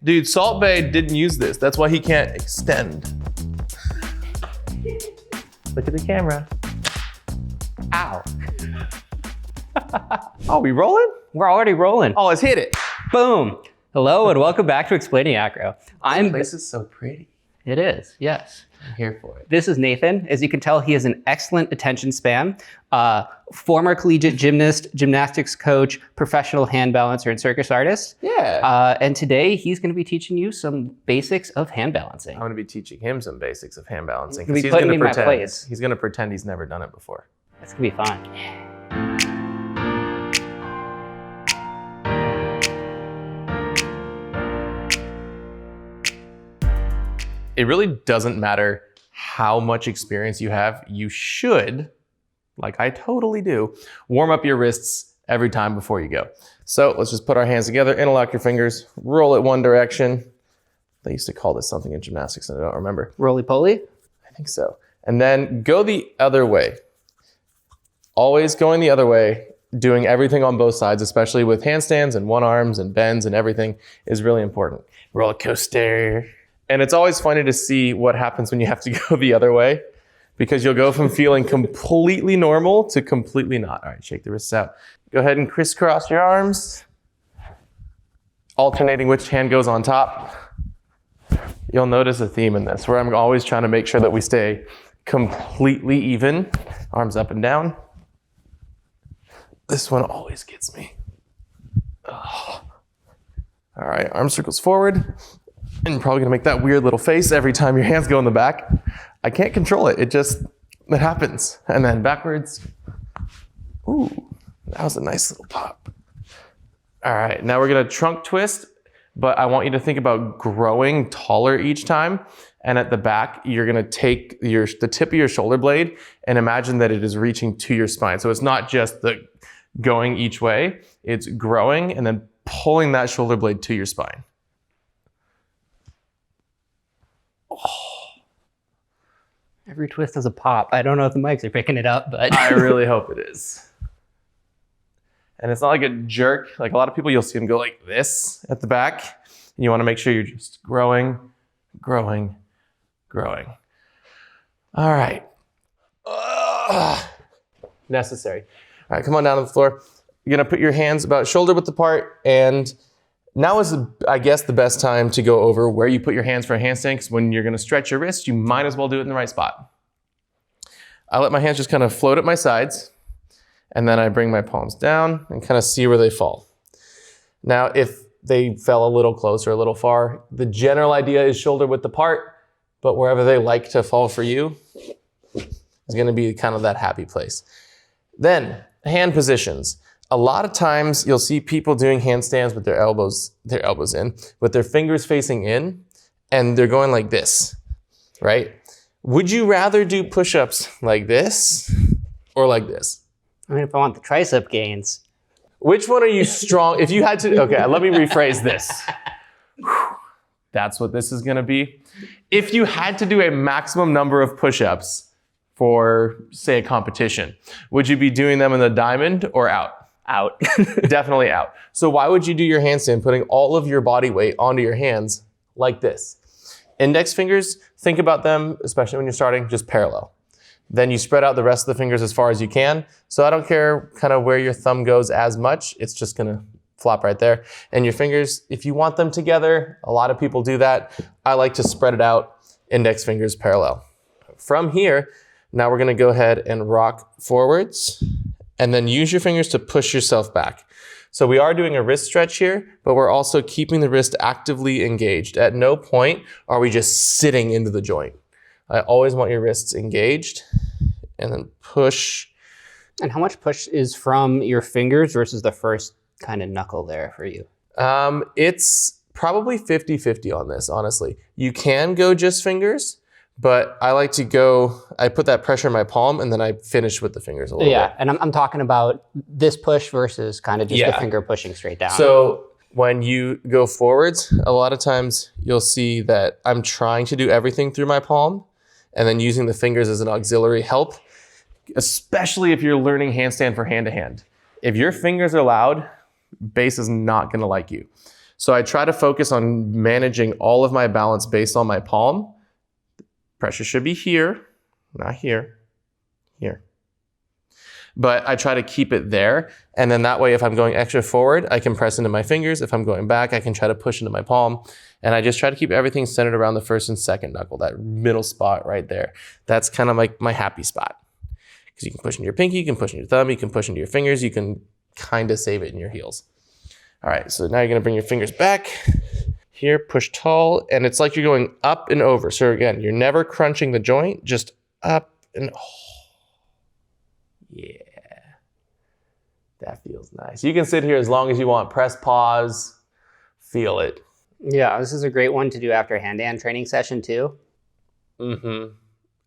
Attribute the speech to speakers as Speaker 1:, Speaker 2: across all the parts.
Speaker 1: Dude, Salt Bae didn't use this. That's why he can't extend. Look at the camera.
Speaker 2: Ow.
Speaker 1: Oh, we rolling?
Speaker 2: We're already rolling.
Speaker 1: Oh, let's hit it.
Speaker 2: Boom. Hello and welcome back to Explaining Acro.
Speaker 1: This place is so pretty.
Speaker 2: It is, yes.
Speaker 1: I'm here for it.
Speaker 2: This is Nathan. As you can tell, he has an excellent attention span. Former collegiate gymnast, gymnastics coach, professional hand balancer, and circus artist.
Speaker 1: Yeah.
Speaker 2: And today he's going to be teaching you some basics of hand balancing.
Speaker 1: I'm going to be teaching him some basics of hand balancing.
Speaker 2: He's
Speaker 1: He's
Speaker 2: putting
Speaker 1: going
Speaker 2: me
Speaker 1: to
Speaker 2: in my place.
Speaker 1: pretend. He's going to pretend he's never done it before.
Speaker 2: That's going to be fun.
Speaker 1: It really doesn't matter how much experience you have. You should, like I totally do, warm up your wrists every time before you go. So let's just put our hands together, interlock your fingers, roll it one direction. They used to call this something in gymnastics and I don't remember.
Speaker 2: Roly-poly?
Speaker 1: I think so. And then go the other way. Always going the other way, doing everything on both sides, especially with handstands and one arms and bends and everything is really important. Roller coaster. And it's always funny to see what happens when you have to go the other way because you'll go from feeling completely normal to completely not. All right, shake the wrists out. Go ahead and crisscross your arms, alternating which hand goes on top. You'll notice a theme in this where I'm always trying to make sure that we stay completely even. Arms up and down. This one always gets me. Oh. All right, arm circles forward. And you're probably gonna make that weird little face every time your hands go in the back. I can't control it, it happens. And then backwards. Ooh, that was a nice little pop. All right, now we're gonna trunk twist, but I want you to think about growing taller each time. And at the back, you're gonna take the tip of your shoulder blade and imagine that it is reaching to your spine. So it's not just the going each way, it's growing and then pulling that shoulder blade to your spine.
Speaker 2: Every twist has a pop. I don't know if the mics are picking it up, but
Speaker 1: I really hope it is. And it's not like a jerk. Like a lot of people, you'll see them go like this at the back. And you want to make sure you're just growing, growing, growing. All right. Necessary. All right, come on down to the floor. You're gonna put your hands about shoulder width apart, and now is, I guess, the best time to go over where you put your hands for a handstand, because when you're gonna stretch your wrist, you might as well do it in the right spot. I let my hands just kind of float at my sides, and then I bring my palms down and kind of see where they fall. Now, if they fell a little close or a little far, the general idea is shoulder width apart, but wherever they like to fall for you is gonna be kind of that happy place. Then, hand positions. A lot of times you'll see people doing handstands with their elbows in, with their fingers facing in, and they're going like this, right? Would you rather do push-ups like this or like this?
Speaker 2: I mean, if I want the tricep gains.
Speaker 1: Which one are you strong? If you had to, okay, let me rephrase this. That's what this is gonna be. If you had to do a maximum number of push-ups for, say, a competition, would you be doing them in the diamond or out?
Speaker 2: Out.
Speaker 1: Definitely out. So why would you do your handstand putting all of your body weight onto your hands like this? Index fingers, think about them, especially when you're starting, just parallel. Then you spread out the rest of the fingers as far as you can. So I don't care kind of where your thumb goes as much, it's just gonna flop right there. And your fingers, if you want them together, a lot of people do that. I like to spread it out, index fingers parallel. From here, now we're gonna go ahead and rock forwards and then use your fingers to push yourself back. So we are doing a wrist stretch here, but we're also keeping the wrist actively engaged. At no point are we just sitting into the joint. I always want your wrists engaged and then push.
Speaker 2: And how much push is from your fingers versus the first kind of knuckle there for you?
Speaker 1: It's probably 50-50 on this, honestly. You can go just fingers, but I like to go, I put that pressure in my palm and then I finish with the fingers a little bit.
Speaker 2: Yeah, and I'm talking about this push versus kind of just the finger pushing straight down.
Speaker 1: So when you go forwards, a lot of times you'll see that I'm trying to do everything through my palm and then using the fingers as an auxiliary help, especially if you're learning handstand for hand to hand. If your fingers are loud, bass is not gonna like you. So I try to focus on managing all of my balance based on my palm. Pressure should be here, not here, here. But I try to keep it there. And then that way, if I'm going extra forward, I can press into my fingers. If I'm going back, I can try to push into my palm. And I just try to keep everything centered around the first and second knuckle, that middle spot right there. That's kind of like my happy spot. Because you can push into your pinky, you can push into your thumb, you can push into your fingers, you can kind of save it in your heels. All right, so now you're gonna bring your fingers back. Here, push tall, and it's like you're going up and over. So again, you're never crunching the joint, just up and yeah. That feels nice. You can sit here as long as you want. Press pause, feel it.
Speaker 2: Yeah, this is a great one to do after a hand-stand training session too.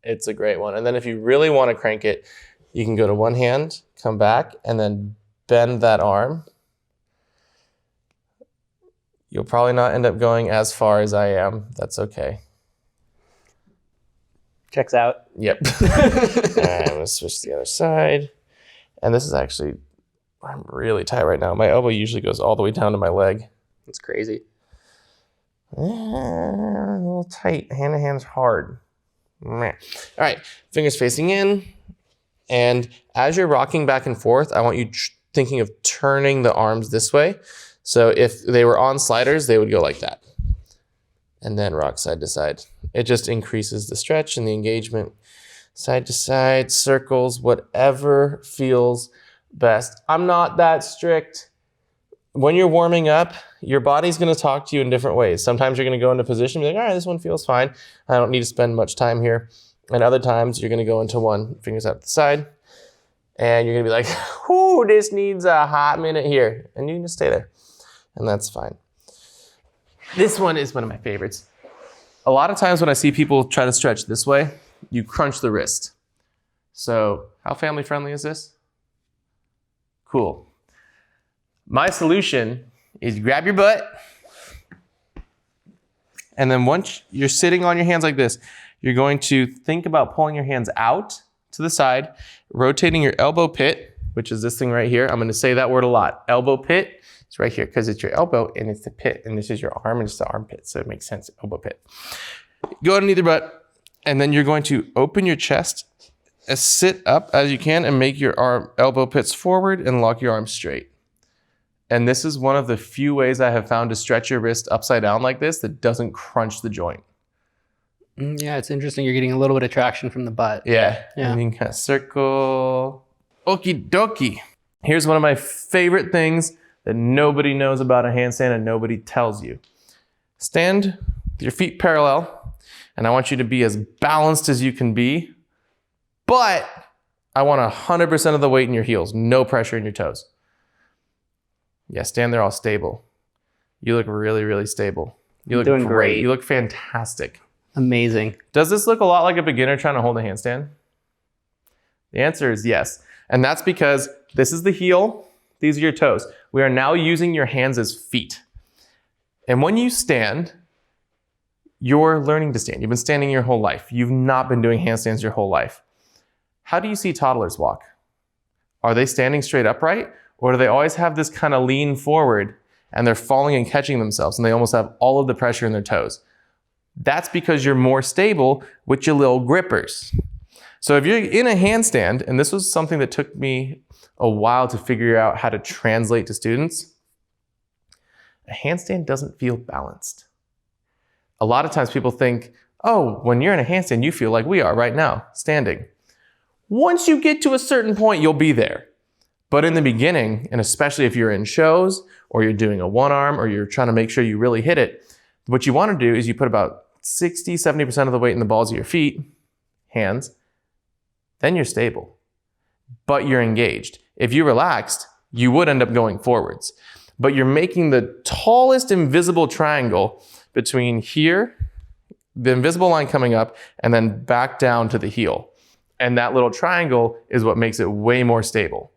Speaker 1: It's a great one. And then if you really want to crank it, you can go to one hand, come back, and then bend that arm. You'll probably not end up going as far as I am. That's okay.
Speaker 2: Checks out.
Speaker 1: Yep. All right, I'm going to switch to the other side. And this is actually, I'm really tight right now. My elbow usually goes all the way down to my leg.
Speaker 2: That's crazy.
Speaker 1: A little tight. Hand to hand's hard. All right, fingers facing in. And as you're rocking back and forth, I want you thinking of turning the arms this way. So if they were on sliders, they would go like that. And then rock side to side. It just increases the stretch and the engagement. Side to side, circles, whatever feels best. I'm not that strict. When you're warming up, your body's going to talk to you in different ways. Sometimes you're going to go into position and be like, all right, this one feels fine. I don't need to spend much time here. And other times you're going to go into one, fingers out to the side. And you're going to be like, whoo, this needs a hot minute here. And you can just stay there. And that's fine. This one is one of my favorites. A lot of times when I see people try to stretch this way, you crunch the wrist. So how family friendly is this? Cool. My solution is grab your butt. And then once you're sitting on your hands like this, you're going to think about pulling your hands out to the side, rotating your elbow pit, which is this thing right here. I'm going to say that word a lot. Elbow pit. It's right here because it's your elbow and it's the pit. And this is your arm and it's the armpit. So it makes sense. Elbow pit. Go underneath your butt. And then you're going to open your chest, sit up as you can, and make your elbow pits forward and lock your arms straight. And this is one of the few ways I have found to stretch your wrist upside down like this that doesn't crunch the joint.
Speaker 2: Yeah, it's interesting. You're getting a little bit of traction from the butt.
Speaker 1: Yeah. And you can kind of circle. Okie dokie. Here's one of my favorite things that nobody knows about a handstand and nobody tells you. Stand with your feet parallel. And I want you to be as balanced as you can be, but I want 100% of the weight in your heels, no pressure in your toes. Yeah, stand there all stable. You look really, really stable. You look
Speaker 2: doing great.
Speaker 1: You look fantastic.
Speaker 2: Amazing.
Speaker 1: Does this look a lot like a beginner trying to hold a handstand? The answer is yes. And that's because this is the heel, these are your toes. We are now using your hands as feet. And when you stand, you're learning to stand. You've been standing your whole life. You've not been doing handstands your whole life. How do you see toddlers walk? Are they standing straight upright? Or do they always have this kind of lean forward and they're falling and catching themselves and they almost have all of the pressure in their toes? That's because you're more stable with your little grippers. So if you're in a handstand, and this was something that took me a while to figure out how to translate to students, a handstand doesn't feel balanced. A lot of times people think, oh, when you're in a handstand, you feel like we are right now, standing. Once you get to a certain point, you'll be there. But in the beginning, and especially if you're in shows, or you're doing a one arm, or you're trying to make sure you really hit it, what you want to do is you put about 60, 70% of the weight in the balls of your feet, hands, then you're stable. But you're engaged. If you relaxed, you would end up going forwards. But you're making the tallest invisible triangle between here, the invisible line coming up, and then back down to the heel. And that little triangle is what makes it way more stable.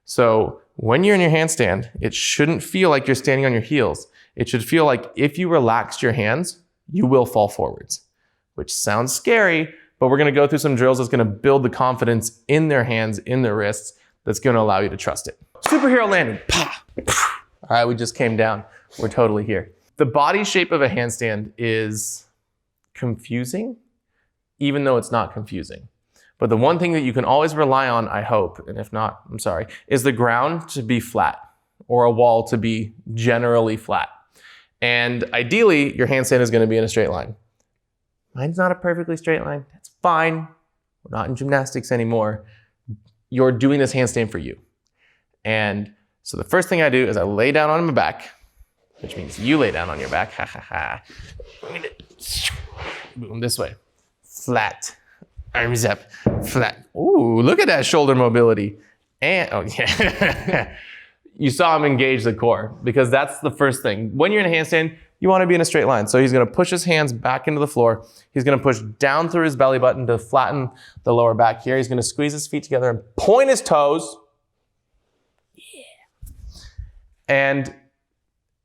Speaker 1: So when you're in your handstand, it shouldn't feel like you're standing on your heels. It should feel like if you relaxed your hands, you will fall forwards, which sounds scary, but we're going to go through some drills that's going to build the confidence in their hands, in their wrists, that's going to allow you to trust it. Superhero landing. All right, we just came down. we're totally here. The body shape of a handstand is confusing, even though it's not confusing. But the one thing that you can always rely on, I hope, and if not, I'm sorry, is the ground to be flat or a wall to be generally flat. And ideally, your handstand is going to be in a straight line. Mine's not a perfectly straight line. That's fine. We're not in gymnastics anymore. You're doing this handstand for you. And so the first thing I do is I lay down on my back, which means you lay down on your back. Ha ha ha. Boom, this way. Flat. Arms up. Flat. Ooh, look at that shoulder mobility. And, oh yeah. You saw him engage the core because that's the first thing. When you're in a handstand, you want to be in a straight line. So he's going to push his hands back into the floor. He's going to push down through his belly button to flatten the lower back here. He's going to squeeze his feet together and point his toes. Yeah. And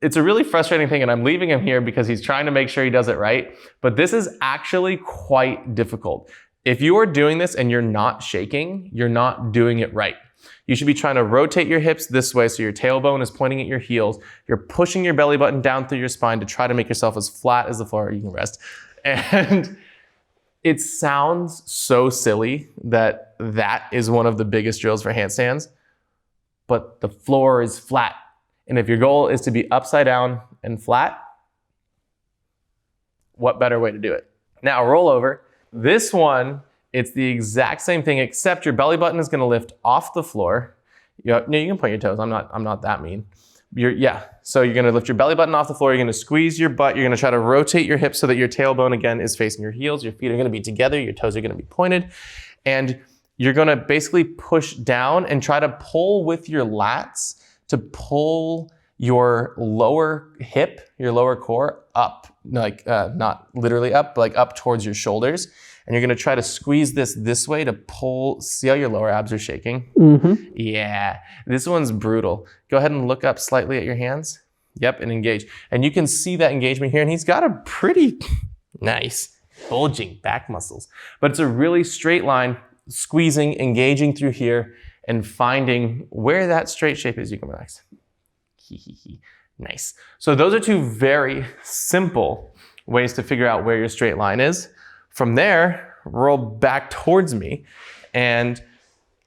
Speaker 1: it's a really frustrating thing, and I'm leaving him here because he's trying to make sure he does it right. But this is actually quite difficult. If you are doing this and you're not shaking, you're not doing it right. You should be trying to rotate your hips this way so your tailbone is pointing at your heels. You're pushing your belly button down through your spine to try to make yourself as flat as the floor. You can rest. And it sounds so silly that that is one of the biggest drills for handstands, but the floor is flat. And if your goal is to be upside down and flat, what better way to do it? Now roll over. This one, it's the exact same thing, except your belly button is going to lift off the floor. No, you can point your toes. I'm not that mean. So you're going to lift your belly button off the floor. You're going to squeeze your butt. You're going to try to rotate your hips so that your tailbone again is facing your heels. Your feet are going to be together. Your toes are going to be pointed, and you're going to basically push down and try to pull with your lats to pull your lower hip, your lower core up, like not literally up, but like up towards your shoulders. And you're gonna try to squeeze this way to pull. See how your lower abs are shaking? Mm-hmm. Yeah, this one's brutal. Go ahead and look up slightly at your hands. Yep, and engage. And you can see that engagement here, and he's got a pretty nice bulging back muscles. But it's a really straight line, squeezing, engaging through here, and finding where that straight shape is. You can relax. Nice. So those are two very simple ways to figure out where your straight line is. From there, roll back towards me. And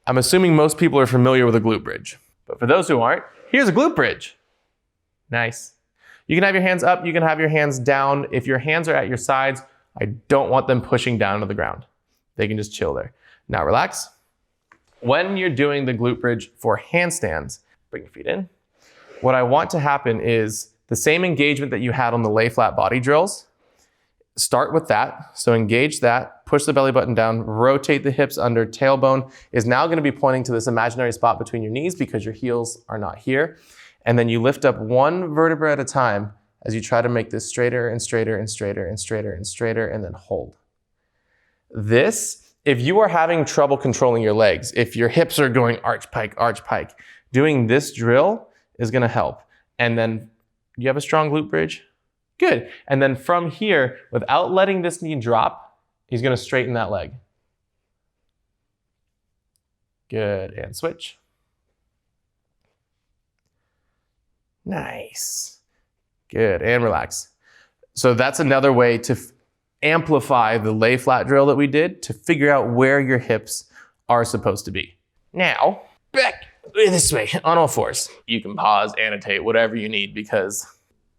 Speaker 1: I'm assuming most people are familiar with a glute bridge. But for those who aren't, here's a glute bridge. Nice. You can have your hands up, you can have your hands down. If your hands are at your sides, I don't want them pushing down to the ground. They can just chill there. Now relax. When you're doing the glute bridge for handstands, bring your feet in. What I want to happen is the same engagement that you had on the lay flat body drills. Start with that. So engage that, push the belly button down, rotate the hips under. Tailbone is now going to be pointing to this imaginary spot between your knees because your heels are not here. And then you lift up one vertebra at a time as you try to make this straighter and straighter and straighter and straighter and straighter, and then hold. This, if you are having trouble controlling your legs, if your hips are going arch, pike, doing this drill is going to help. And then you have a strong glute bridge. Good. And then from here, without letting this knee drop, he's going to straighten that leg. Good. And switch. Nice. Good. And relax. So that's another way to amplify the lay flat drill that we did to figure out where your hips are supposed to be. Now, back this way on all fours. You can pause, annotate, whatever you need, because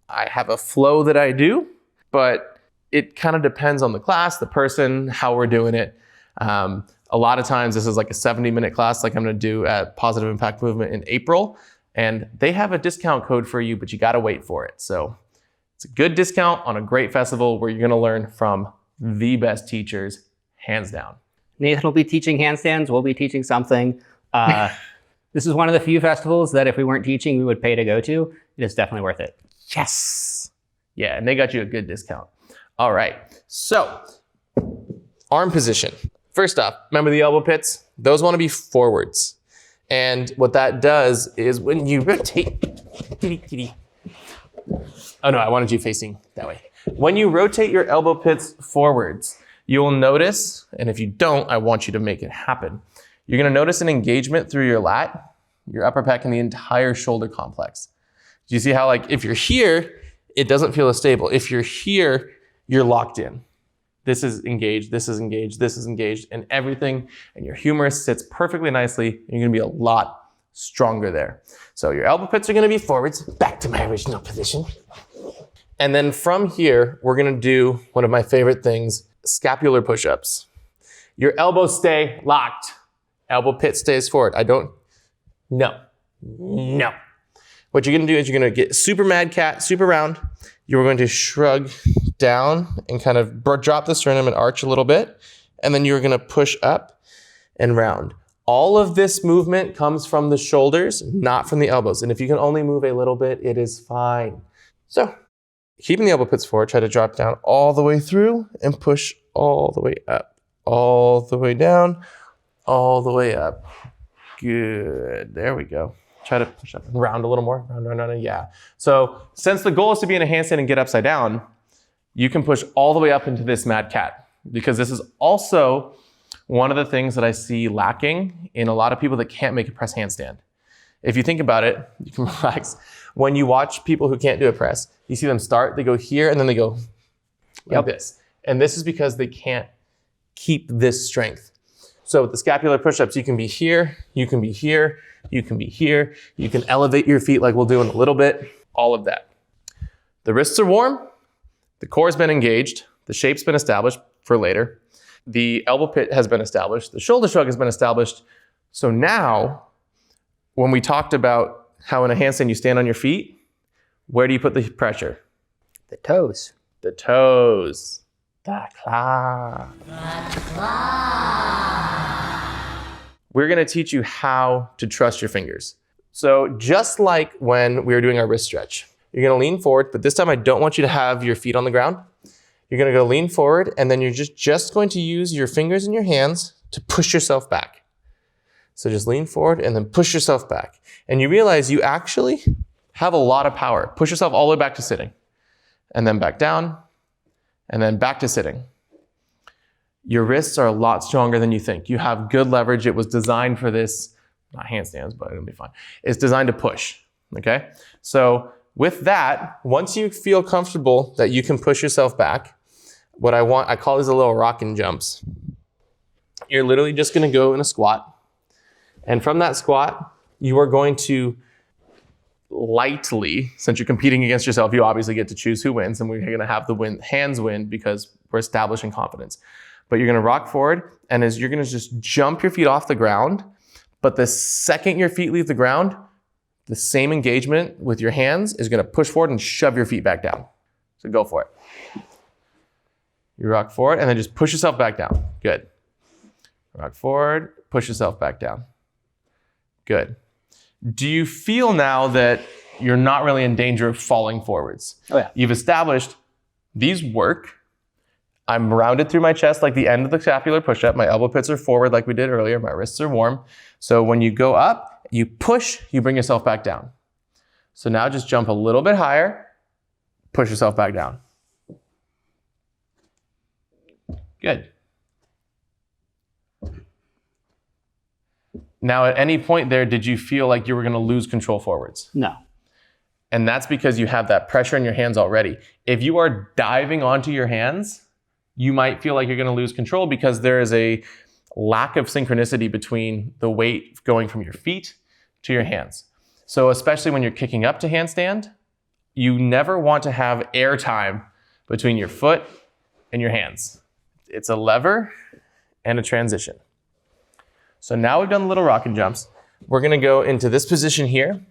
Speaker 1: I have a flow that I do, but it kind of depends on the class, the person, how we're doing it. A lot of times this is like a 70-minute class like I'm going to do at Positive Impact Movement in April, and they have a discount code for you, but you got to wait for it. So it's a good discount on a great festival where you're going to learn from the best teachers, hands down.
Speaker 2: Nathan will be teaching handstands. We'll be teaching something. This is one of the few festivals that if we weren't teaching, we would pay to go to. It is definitely worth it.
Speaker 1: Yes. Yeah, and they got you a good discount. All right, so arm position. First off, remember the elbow pits? Those want to be forwards. And what that does is when you rotate, oh no, I wanted you facing that way. When you rotate your elbow pits forwards, you will notice, and if you don't, I want you to make it happen. You're going to notice an engagement through your lat, your upper pec, and the entire shoulder complex. Do you see how like if you're here, it doesn't feel as stable. If you're here, you're locked in. This is engaged, this is engaged, this is engaged, and everything, and your humerus sits perfectly nicely, and you're gonna be a lot stronger there. So your elbow pits are gonna be forwards, back to my original position. And then from here, we're gonna do one of my favorite things, scapular push-ups. Your elbows stay locked. Elbow pit stays forward. No. What you're gonna do is you're gonna get super mad cat, super round. You're going to shrug down and kind of drop the sternum and arch a little bit. And then you're gonna push up and round. All of this movement comes from the shoulders, not from the elbows. And if you can only move a little bit, it is fine. So, keeping the elbow pits forward, try to drop down all the way through and push all the way up. All the way down, all the way up. Good, there we go. Try to push up and round a little more, round, yeah. So since the goal is to be in a handstand and get upside down, you can push all the way up into this mad cat, because this is also one of the things that I see lacking in a lot of people that can't make a press handstand. If you think about it, you can relax. When you watch people who can't do a press, you see them start, they go here, and then they go like this. And this is because they can't keep this strength. So with the scapular push-ups, you can be here, you can be here, you can be here, you can elevate your feet like we'll do in a little bit, all of that. The wrists are warm, the core's been engaged, the shape's been established for later, the elbow pit has been established, the shoulder shrug has been established. So now, when we talked about how in a handstand you stand on your feet, where do you put the pressure?
Speaker 2: The toes.
Speaker 1: The toes. The claw. We're gonna teach you how to trust your fingers. So just like when we were doing our wrist stretch, you're gonna lean forward, but this time I don't want you to have your feet on the ground. You're gonna go lean forward, and then you're just going to use your fingers and your hands to push yourself back. So just lean forward and then push yourself back. And you realize you actually have a lot of power. Push yourself all the way back to sitting, and then back down, and then back to sitting. Your wrists are a lot stronger than you think. You have good leverage. It was designed for this, not handstands, but it'll be fine. It's designed to push, okay? So with that, once you feel comfortable that you can push yourself back, I call these a little rockin' jumps. You're literally just gonna go in a squat. And from that squat, you are going to lightly, since you're competing against yourself, you obviously get to choose who wins, and we're gonna have the hands win because we're establishing confidence. But you're gonna rock forward, and you're gonna just jump your feet off the ground, but the second your feet leave the ground, the same engagement with your hands is gonna push forward and shove your feet back down. So go for it. You rock forward, and then just push yourself back down. Good. Rock forward, push yourself back down. Good. Do you feel now that you're not really in danger of falling forwards?
Speaker 2: Oh yeah.
Speaker 1: You've established these work. I'm rounded through my chest like the end of the scapular push-up. My elbow pits are forward like we did earlier. My wrists are warm. So when you go up, you push, you bring yourself back down. So now just jump a little bit higher, push yourself back down. Good. Now at any point there, did you feel like you were gonna lose control forwards?
Speaker 2: No.
Speaker 1: And that's because you have that pressure in your hands already. If you are diving onto your hands, you might feel like you're gonna lose control because there is a lack of synchronicity between the weight going from your feet to your hands. So especially when you're kicking up to handstand, you never want to have air time between your foot and your hands. It's a lever and a transition. So now we've done the little rockin' jumps. We're gonna go into this position here.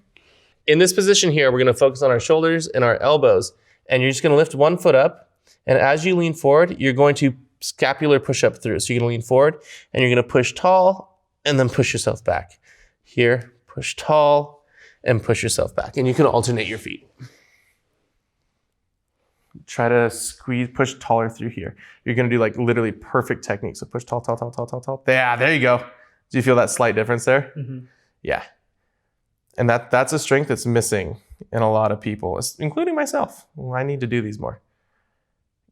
Speaker 1: In this position here, we're gonna focus on our shoulders and our elbows, and you're just gonna lift one foot up, and as you lean forward, you're going to scapular push up through. So you're gonna lean forward, and you're gonna push tall, and then push yourself back. Here, push tall, and push yourself back. And you can alternate your feet. Try to squeeze, push taller through here. You're gonna do like literally perfect technique. So push tall, tall, tall, tall, tall, tall. Yeah, there you go. Do you feel that slight difference there? Mm-hmm. Yeah. And that's a strength that's missing in a lot of people, including myself. I need to do these more.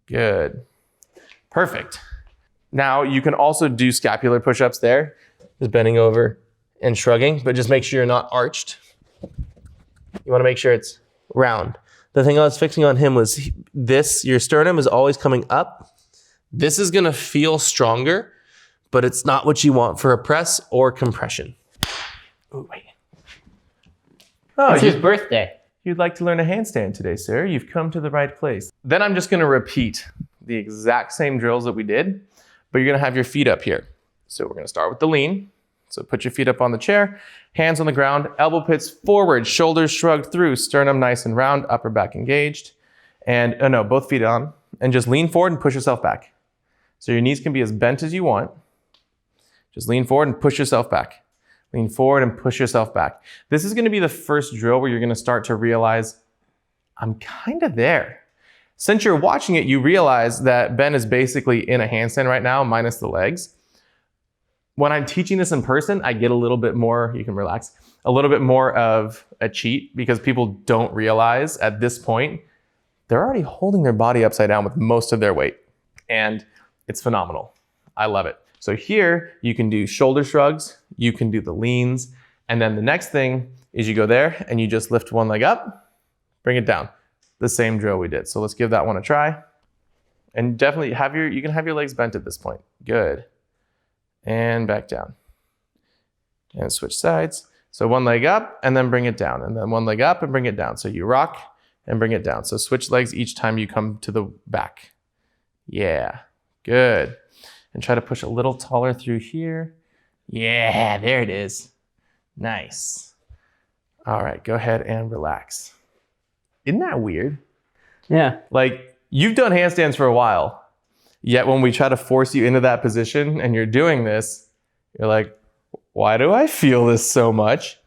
Speaker 1: Good. Perfect. Now you can also do scapular push-ups there, just bending over and shrugging, but just make sure you're not arched. You wanna make sure it's round. The thing I was fixing on him was this, your sternum is always coming up. This is gonna feel stronger, but it's not what you want for a press or compression. Ooh, wait. Oh,
Speaker 2: It's his birthday.
Speaker 1: you'd like to learn a handstand today, sir. You've come to the right place. Then I'm just gonna repeat the exact same drills that we did, but you're gonna have your feet up here. So we're gonna start with the lean. So put your feet up on the chair, hands on the ground, elbow pits forward, shoulders shrugged through, sternum nice and round, upper back engaged. And no, both feet on. And just lean forward and push yourself back. So your knees can be as bent as you want. Just lean forward and push yourself back. Lean forward and push yourself back. This is gonna be the first drill where you're gonna start to realize, I'm kind of there. Since you're watching it, you realize that Ben is basically in a handstand right now, minus the legs. When I'm teaching this in person, I get a little bit more, you can relax, a little bit more of a cheat because people don't realize at this point, they're already holding their body upside down with most of their weight. And it's phenomenal. I love it. So here you can do shoulder shrugs, you can do the leans, and then the next thing is you go there and you just lift one leg up, bring it down. The same drill we did. So let's give that one a try. And definitely you can have your legs bent at this point. Good. And back down. And switch sides. So one leg up and then bring it down. And then one leg up and bring it down. So you rock and bring it down. So switch legs each time you come to the back. Yeah, good. And try to push a little taller through here. Yeah, there it is. Nice. All right, go ahead and relax. Isn't that weird?
Speaker 2: Yeah.
Speaker 1: Like, you've done handstands for a while. Yet when we try to force you into that position and you're doing this, you're like, why do I feel this so much?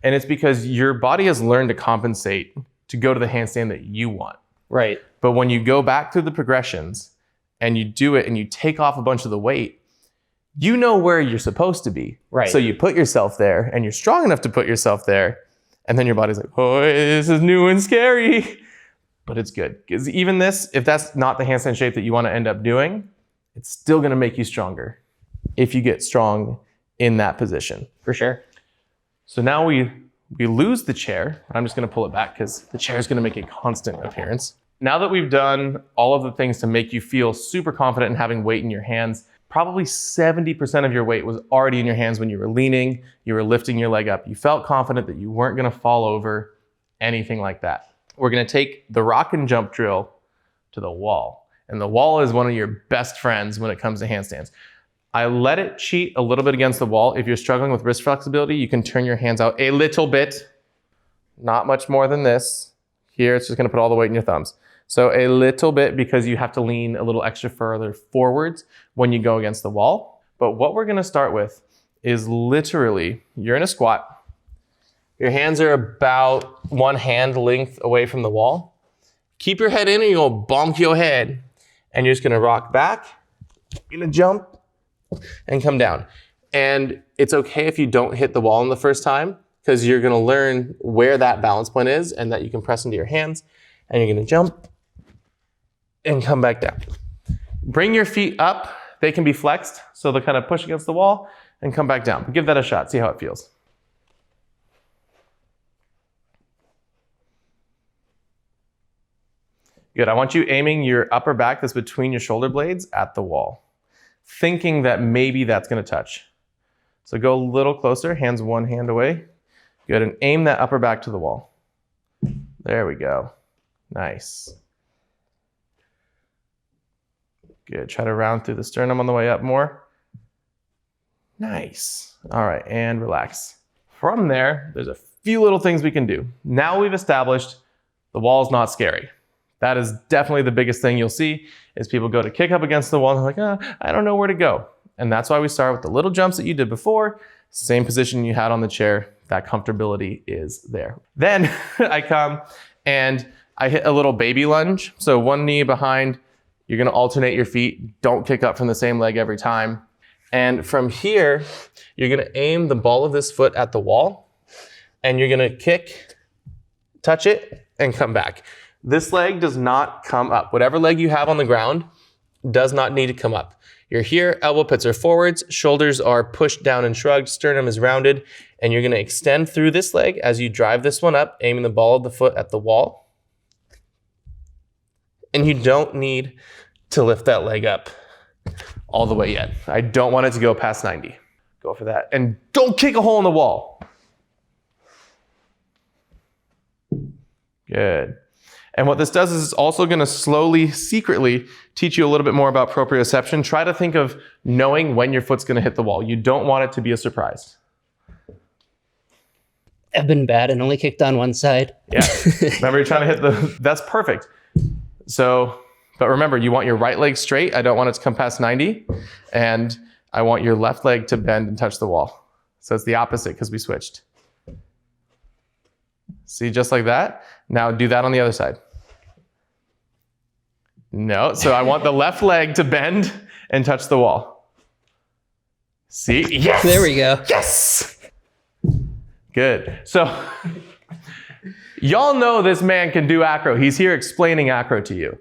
Speaker 1: And it's because your body has learned to compensate to go to the handstand that you want.
Speaker 2: Right.
Speaker 1: But when you go back through the progressions and you do it and you take off a bunch of the weight, you know where you're supposed to be.
Speaker 2: Right.
Speaker 1: So you put yourself there and you're strong enough to put yourself there. And then your body's like, oh, this is new and scary. But it's good. Because even this, if that's not the handstand shape that you want to end up doing, it's still going to make you stronger if you get strong in that position.
Speaker 2: For sure.
Speaker 1: So now we lose the chair. I'm just going to pull it back because the chair is going to make a constant appearance. Now that we've done all of the things to make you feel super confident in having weight in your hands, probably 70% of your weight was already in your hands when you were leaning, you were lifting your leg up. You felt confident that you weren't going to fall over, anything like that. We're going to take the rock and jump drill to the wall. And the wall is one of your best friends when it comes to handstands. I let it cheat a little bit against the wall. If you're struggling with wrist flexibility, you can turn your hands out a little bit. Not much more than this. Here, it's just going to put all the weight in your thumbs. So a little bit because you have to lean a little extra further forwards when you go against the wall. But what we're going to start with is literally, you're in a squat. Your hands are about one hand length away from the wall. Keep your head in and you'll bonk your head. And you're just gonna rock back, you're gonna jump and come down. And it's okay if you don't hit the wall in the first time because you're gonna learn where that balance point is and that you can press into your hands and you're gonna jump and come back down. Bring your feet up. They can be flexed, so they'll kind of push against the wall and come back down. But give that a shot, see how it feels. Good, I want you aiming your upper back that's between your shoulder blades at the wall, thinking that maybe that's gonna touch. So go a little closer, hands one hand away. Good, and aim that upper back to the wall. There we go, nice. Good, try to round through the sternum on the way up more. Nice, all right, and relax. From there, there's a few little things we can do. Now we've established the wall's not scary. That is definitely the biggest thing you'll see is people go to kick up against the wall and they're like, I don't know where to go. And that's why we start with the little jumps that you did before, same position you had on the chair, that comfortability is there. Then I come and I hit a little baby lunge. So one knee behind, you're gonna alternate your feet. Don't kick up from the same leg every time. And from here, you're gonna aim the ball of this foot at the wall and you're gonna kick, touch it, and come back. This leg does not come up. Whatever leg you have on the ground does not need to come up. You're here, elbow pits are forwards, shoulders are pushed down and shrugged, sternum is rounded, and you're gonna extend through this leg as you drive this one up, aiming the ball of the foot at the wall. And you don't need to lift that leg up all the way yet. I don't want it to go past 90. Go for that. And don't kick a hole in the wall. Good. And what this does is it's also going to slowly, secretly teach you a little bit more about proprioception. Try to think of knowing when your foot's going to hit the wall. You don't want it to be a surprise.
Speaker 2: I've been bad and only kicked on one side.
Speaker 1: Yeah. Remember, you're trying to hit that's perfect. So, but remember, you want your right leg straight. I don't want it to come past 90. And I want your left leg to bend and touch the wall. So it's the opposite because we switched. See, just like that. Now do that on the other side. No, so I want the left leg to bend and touch the wall. See? Yes!
Speaker 2: There we go.
Speaker 1: Yes! Good. So, y'all know this man can do acro. He's here explaining acro to you.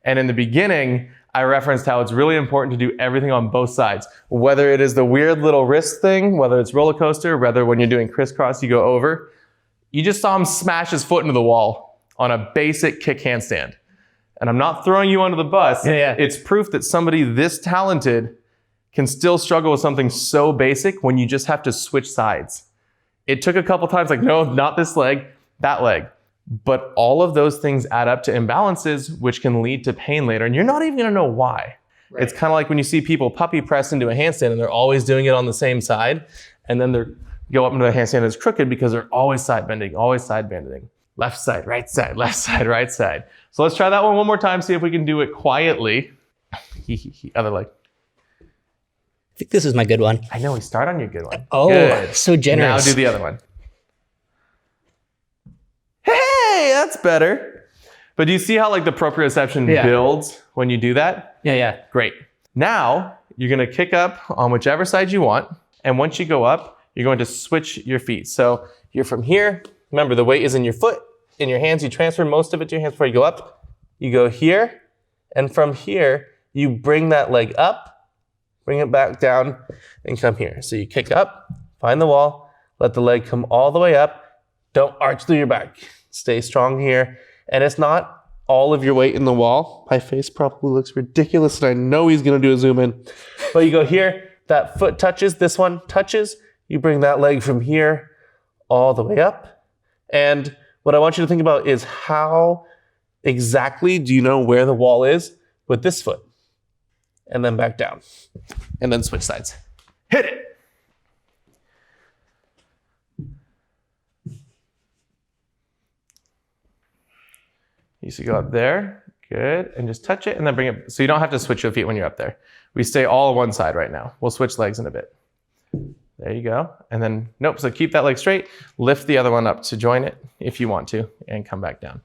Speaker 1: And in the beginning, I referenced how it's really important to do everything on both sides. Whether it is the weird little wrist thing, whether it's roller coaster, whether when you're doing crisscross, you go over. You just saw him smash his foot into the wall on a basic kick handstand. And I'm not throwing you under the bus.
Speaker 2: Yeah.
Speaker 1: It's proof that somebody this talented can still struggle with something so basic when you just have to switch sides. It took a couple times, like, no, not this leg, that leg. But all of those things add up to imbalances, which can lead to pain later. And you're not even gonna know why. Right. It's kind of like when you see people puppy press into a handstand and they're always doing it on the same side. And then they go up into a handstand that's crooked because they're always side bending, always side bending. Left side, right side, left side, right side. So let's try that one more time, see if we can do it quietly. Other leg.
Speaker 2: I think this is my good one.
Speaker 1: I know, we start on your good one.
Speaker 2: Oh,
Speaker 1: good.
Speaker 2: So generous.
Speaker 1: Now do the other one. Hey, that's better. But do you see how like the proprioception builds when you do that?
Speaker 2: Yeah.
Speaker 1: Great. Now, you're gonna kick up on whichever side you want. And once you go up, you're going to switch your feet. So you're from here. Remember, the weight is in your foot, in your hands. You transfer most of it to your hands before you go up. You go here. And from here, you bring that leg up, bring it back down, and come here. So you kick up, find the wall, let the leg come all the way up. Don't arch through your back. Stay strong here. And it's not all of your weight in the wall. My face probably looks ridiculous, and I know he's going to do a zoom in. But you go here, that foot touches, this one touches. You bring that leg from here all the way up. And what I want you to think about is how exactly do you know where the wall is with this foot? And then back down. And then switch sides. Hit it. You see, go up there. Good. And just touch it and then bring it. So you don't have to switch your feet when you're up there. We stay all on one side right now. We'll switch legs in a bit. There you go. And then, nope, so keep that leg straight. Lift the other one up to join it if you want to, and come back down.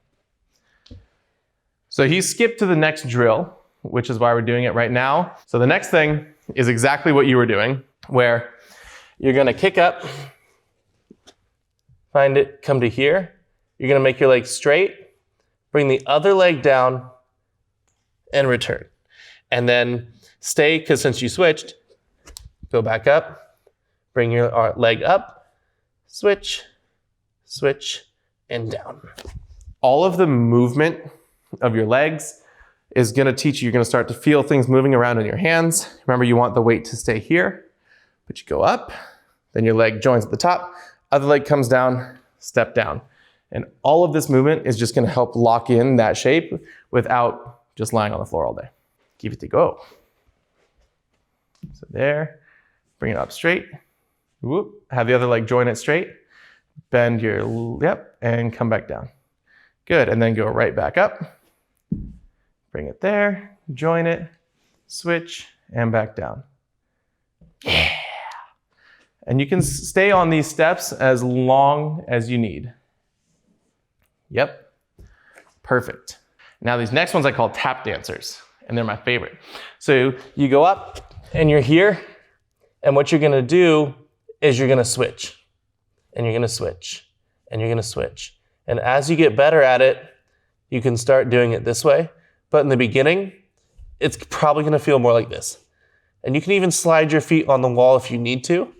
Speaker 1: So he skipped to the next drill, which is why we're doing it right now. So the next thing is exactly what you were doing, where you're gonna kick up, find it, come to here. You're gonna make your leg straight, bring the other leg down, and return. And then stay, because since you switched, go back up. Bring your leg up, switch, switch, and down. All of the movement of your legs is gonna teach you, you're gonna start to feel things moving around in your hands. Remember, you want the weight to stay here, but you go up, then your leg joins at the top, other leg comes down, step down. And all of this movement is just gonna help lock in that shape without just lying on the floor all day. Keep it to go. So there, bring it up straight. Whoop, have the other leg join it straight, bend your, and come back down. Good, and then go right back up. Bring it there, join it, switch, and back down. Yeah. And you can stay on these steps as long as you need. Yep, perfect. Now these next ones I call tap dancers, and they're my favorite. So you go up, and you're here, and what you're gonna do is you're gonna switch, and you're gonna switch, and you're gonna switch. And as you get better at it, you can start doing it this way. But in the beginning, it's probably gonna feel more like this. And you can even slide your feet on the wall if you need to.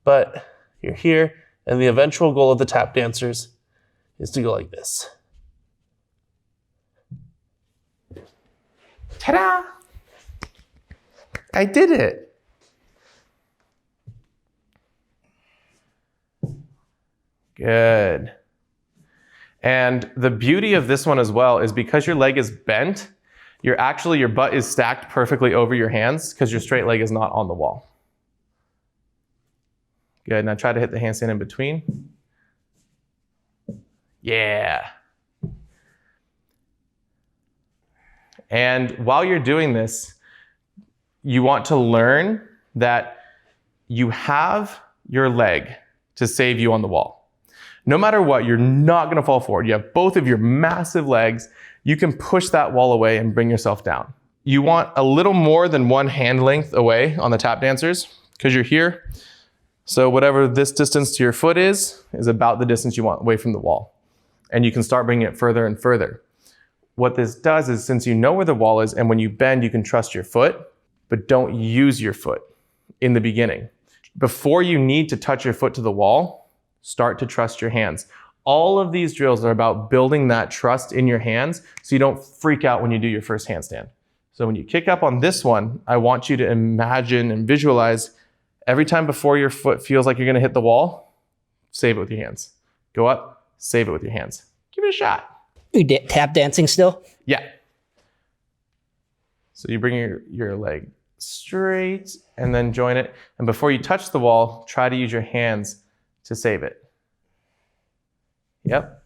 Speaker 1: But you're here, and the eventual goal of the tap dancers is to go like this. Ta-da! I did it. Good. And the beauty of this one as well is because your leg is bent, your butt is stacked perfectly over your hands because your straight leg is not on the wall. Good, now try to hit the handstand in between. Yeah. And while you're doing this, you want to learn that you have your leg to save you on the wall. No matter what, you're not gonna fall forward. You have both of your massive legs. You can push that wall away and bring yourself down. You want a little more than one hand length away on the tap dancers because you're here. So whatever this distance to your foot is about the distance you want away from the wall. And you can start bringing it further and further. What this does is since you know where the wall is and when you bend, you can trust your foot, but don't use your foot in the beginning. Before you need to touch your foot to the wall, start to trust your hands. All of these drills are about building that trust in your hands so you don't freak out when you do your first handstand. So when you kick up on this one, I want you to imagine and visualize every time before your foot feels like you're gonna hit the wall, save it with your hands. Go up, save it with your hands. Give it a shot.
Speaker 3: You tap dancing still?
Speaker 1: Yeah. So you bring your leg straight and then join it. And before you touch the wall, try to use your hands to save it. Yep.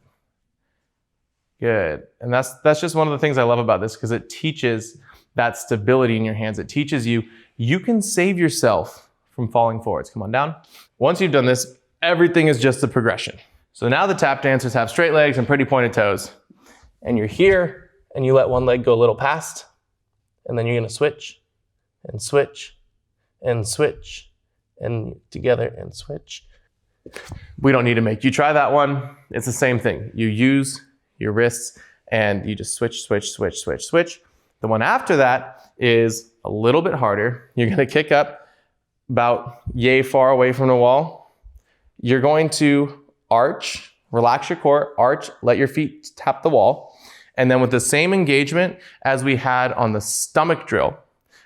Speaker 1: Good. And that's just one of the things I love about this because it teaches that stability in your hands. It teaches you can save yourself from falling forwards. Come on down. Once you've done this, everything is just a progression. So now the tap dancers have straight legs and pretty pointed toes. And you're here and you let one leg go a little past. And then you're gonna switch and switch and switch and together and switch. We don't need to make you try that one. It's the same thing. You use your wrists and you just switch, switch, switch, switch, switch. The one after that is a little bit harder. You're gonna kick up about yay far away from the wall. You're going to arch, relax your core, arch, let your feet tap the wall. And then with the same engagement as we had on the stomach drill,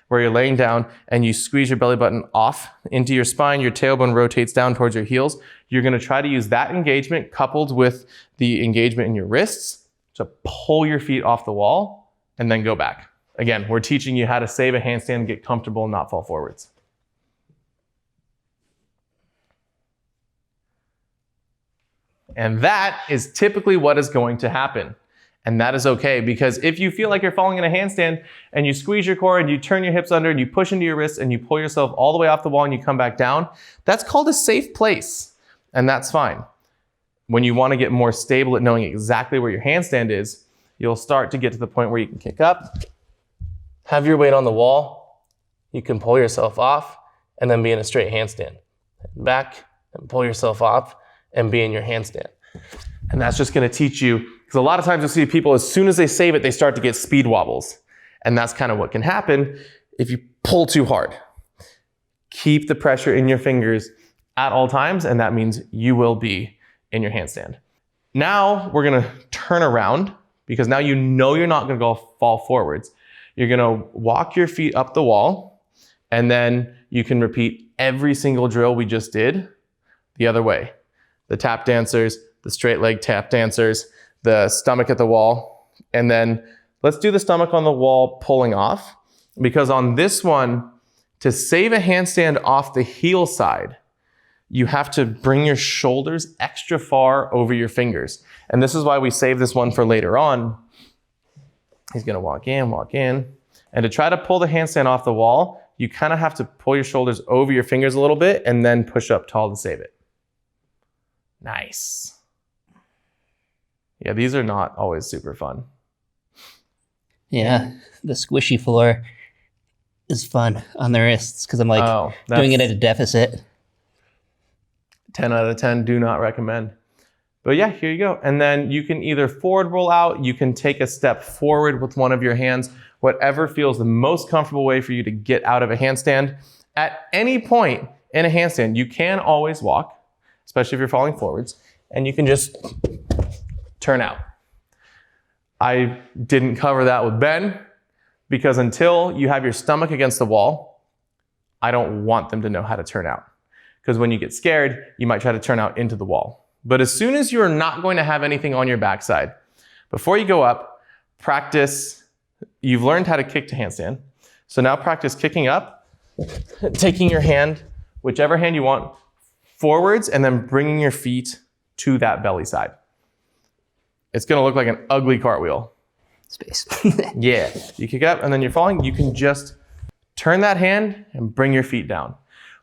Speaker 1: where you're laying down and you squeeze your belly button off into your spine, your tailbone rotates down towards your heels. You're gonna try to use that engagement coupled with the engagement in your wrists to pull your feet off the wall and then go back. Again, we're teaching you how to save a handstand, get comfortable and not fall forwards. And that is typically what is going to happen. And that is okay, because if you feel like you're falling in a handstand and you squeeze your core and you turn your hips under and you push into your wrists and you pull yourself all the way off the wall and you come back down, that's called a safe place. And that's fine. When you want to get more stable at knowing exactly where your handstand is, you'll start to get to the point where you can kick up, have your weight on the wall, you can pull yourself off and then be in a straight handstand. Back and pull yourself off and be in your handstand. And that's just gonna teach you, because a lot of times you'll see people, as soon as they save it, they start to get speed wobbles. And that's kind of what can happen if you pull too hard. Keep the pressure in your fingers at all times, and that means you will be in your handstand. Now we're gonna turn around, because now you know you're not gonna go fall forwards. You're gonna walk your feet up the wall, and then you can repeat every single drill we just did the other way. The tap dancers, the straight leg tap dancers, the stomach at the wall, and then let's do the stomach on the wall pulling off, because on this one, to save a handstand off the heel side, you have to bring your shoulders extra far over your fingers. And this is why we save this one for later on. He's gonna walk in. And to try to pull the handstand off the wall, you kind of have to pull your shoulders over your fingers a little bit and then push up tall to save it. Nice. Yeah, these are not always super fun.
Speaker 3: Yeah, the squishy floor is fun on the wrists because I'm like doing it at a deficit.
Speaker 1: 10 out of 10, do not recommend. But yeah, here you go. And then you can either forward roll out, you can take a step forward with one of your hands, whatever feels the most comfortable way for you to get out of a handstand. At any point in a handstand, you can always walk, especially if you're falling forwards, and you can just turn out. I didn't cover that with Ben because until you have your stomach against the wall, I don't want them to know how to turn out. Because when you get scared, you might try to turn out into the wall. But as soon as you're not going to have anything on your backside, before you go up, practice. You've learned how to kick to handstand. So now practice kicking up, taking your hand, whichever hand you want, forwards, and then bringing your feet to that belly side. It's gonna look like an ugly cartwheel.
Speaker 3: Space.
Speaker 1: Yeah, you kick up and then you're falling. You can just turn that hand and bring your feet down.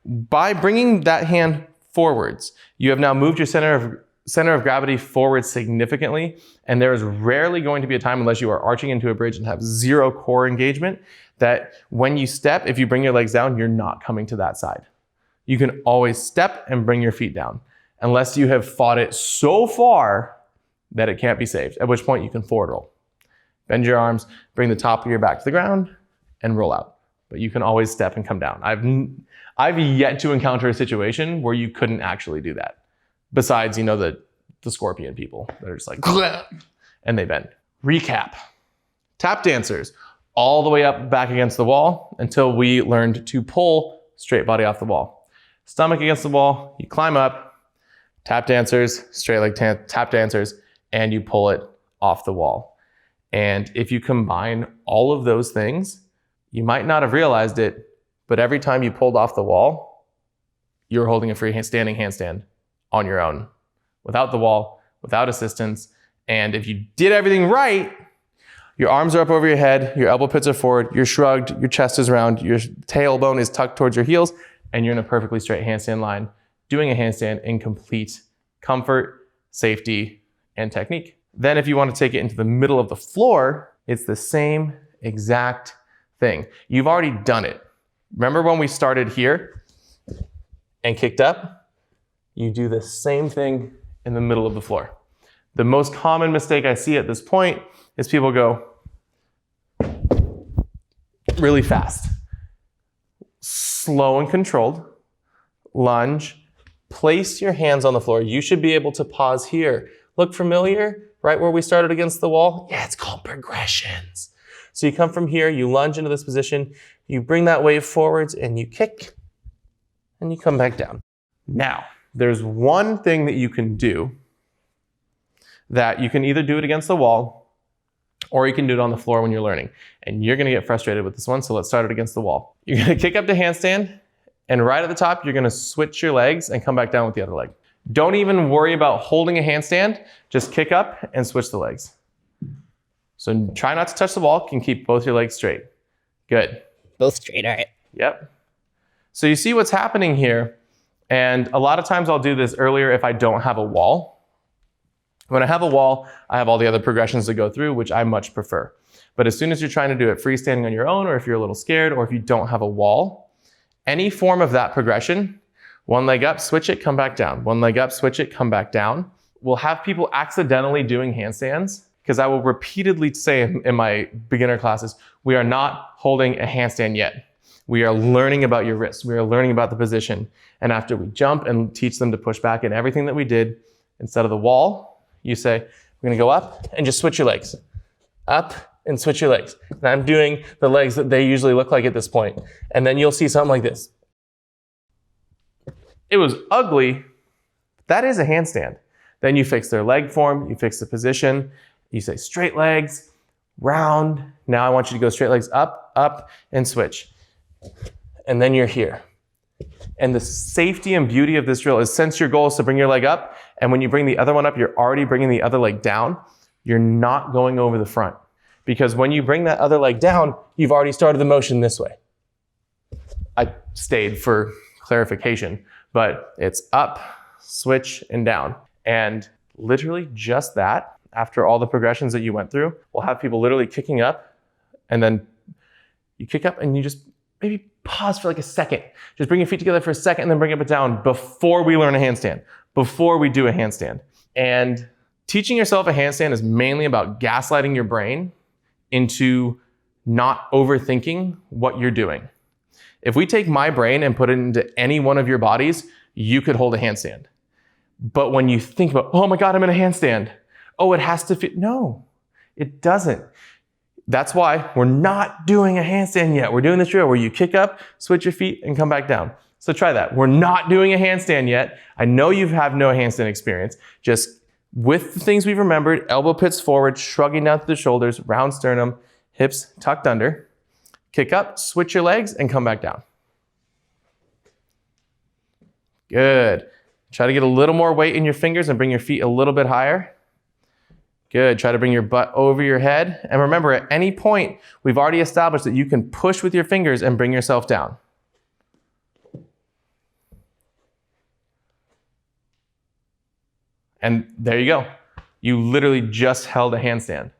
Speaker 1: By bringing that hand forwards, you have now moved your center of gravity forward significantly, and there is rarely going to be a time, unless you are arching into a bridge and have zero core engagement, that when you step, if you bring your legs down, you're not coming to that side. You can always step and bring your feet down, unless you have fought it so far that it can't be saved, at which point you can forward roll. Bend your arms, bring the top of your back to the ground, and roll out. But you can always step and come down. I've yet to encounter a situation where you couldn't actually do that. Besides, the scorpion people that are just like, and they bend. Recap. Tap dancers, all the way up, back against the wall until we learned to pull straight body off the wall. Stomach against the wall, you climb up. Tap dancers, straight leg tap dancers, and you pull it off the wall. And if you combine all of those things, you might not have realized it, but every time you pulled off the wall, you were holding a free standing handstand on your own, without the wall, without assistance. And if you did everything right, your arms are up over your head, your elbow pits are forward, you're shrugged, your chest is round, your tailbone is tucked towards your heels, and you're in a perfectly straight handstand line, doing a handstand in complete comfort, safety, and technique. Then if you want to take it into the middle of the floor, it's the same exact thing. You've already done it. Remember when we started here and kicked up? You do the same thing in the middle of the floor. The most common mistake I see at this point is people go really fast. Slow and controlled. Lunge. Place your hands on the floor. You should be able to pause here. Look familiar? Right where we started against the wall? Yeah, it's called progressions. So you come from here, you lunge into this position, you bring that wave forwards and you kick, and you come back down. Now, there's one thing that you can do that you can either do it against the wall or you can do it on the floor when you're learning. And you're gonna get frustrated with this one, so let's start it against the wall. You're gonna kick up to handstand, and right at the top, you're gonna switch your legs and come back down with the other leg. Don't even worry about holding a handstand, just kick up and switch the legs. So try not to touch the wall, you can keep both your legs straight. Good.
Speaker 3: Both straight, all right.
Speaker 1: Yep. So you see what's happening here. And a lot of times I'll do this earlier if I don't have a wall. When I have a wall, I have all the other progressions to go through, which I much prefer. But as soon as you're trying to do it freestanding on your own, or if you're a little scared, or if you don't have a wall, any form of that progression, one leg up, switch it, come back down. One leg up, switch it, come back down. We'll have people accidentally doing handstands, because I will repeatedly say in my beginner classes, we are not holding a handstand yet. We are learning about your wrists. We are learning about the position. And after we jump and teach them to push back in everything that we did, instead of the wall, you say, we're gonna go up and just switch your legs. Up and switch your legs. And I'm doing the legs that they usually look like at this point. And then you'll see something like this. It was ugly. That is a handstand. Then you fix their leg form, you fix the position, you say straight legs, round. Now I want you to go straight legs up, up, and switch. And then you're here. And the safety and beauty of this drill is, since your goal is to bring your leg up, and when you bring the other one up, you're already bringing the other leg down, you're not going over the front. Because when you bring that other leg down, you've already started the motion this way. I stayed for clarification, but it's up, switch, and down. And literally just that, after all the progressions that you went through, we'll have people literally kicking up, and then you kick up and you just maybe pause for like a second. Just bring your feet together for a second and then bring it down before we learn a handstand, before we do a handstand. And teaching yourself a handstand is mainly about gaslighting your brain into not overthinking what you're doing. If we take my brain and put it into any one of your bodies, you could hold a handstand. But when you think about, oh my God, I'm in a handstand. Oh, it has to fit. No, it doesn't. That's why we're not doing a handstand yet. We're doing this drill where you kick up, switch your feet, and come back down. So try that. We're not doing a handstand yet. I know you have no handstand experience. Just with the things we've remembered, elbow pits forward, shrugging down through the shoulders, round sternum, hips tucked under. Kick up, switch your legs, and come back down. Good. Try to get a little more weight in your fingers and bring your feet a little bit higher. Good. Try to bring your butt over your head. And remember, at any point, we've already established that you can push with your fingers and bring yourself down. And there you go. You literally just held a handstand.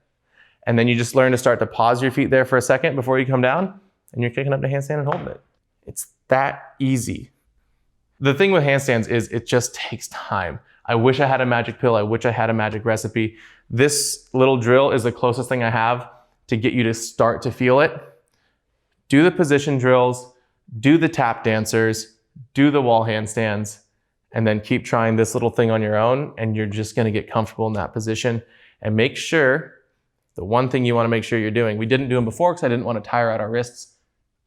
Speaker 1: And then you just learn to start to pause your feet there for a second before you come down, and you're kicking up the handstand and holding it. It's that easy. The thing with handstands is it just takes time. I wish I had a magic pill. I wish I had a magic recipe. This little drill is the closest thing I have to get you to start to feel it. Do the position drills, do the tap dancers, do the wall handstands, and then keep trying this little thing on your own, and you're just gonna get comfortable in that position. And make sure, the one thing you wanna make sure you're doing, we didn't do them before because I didn't wanna tire out our wrists,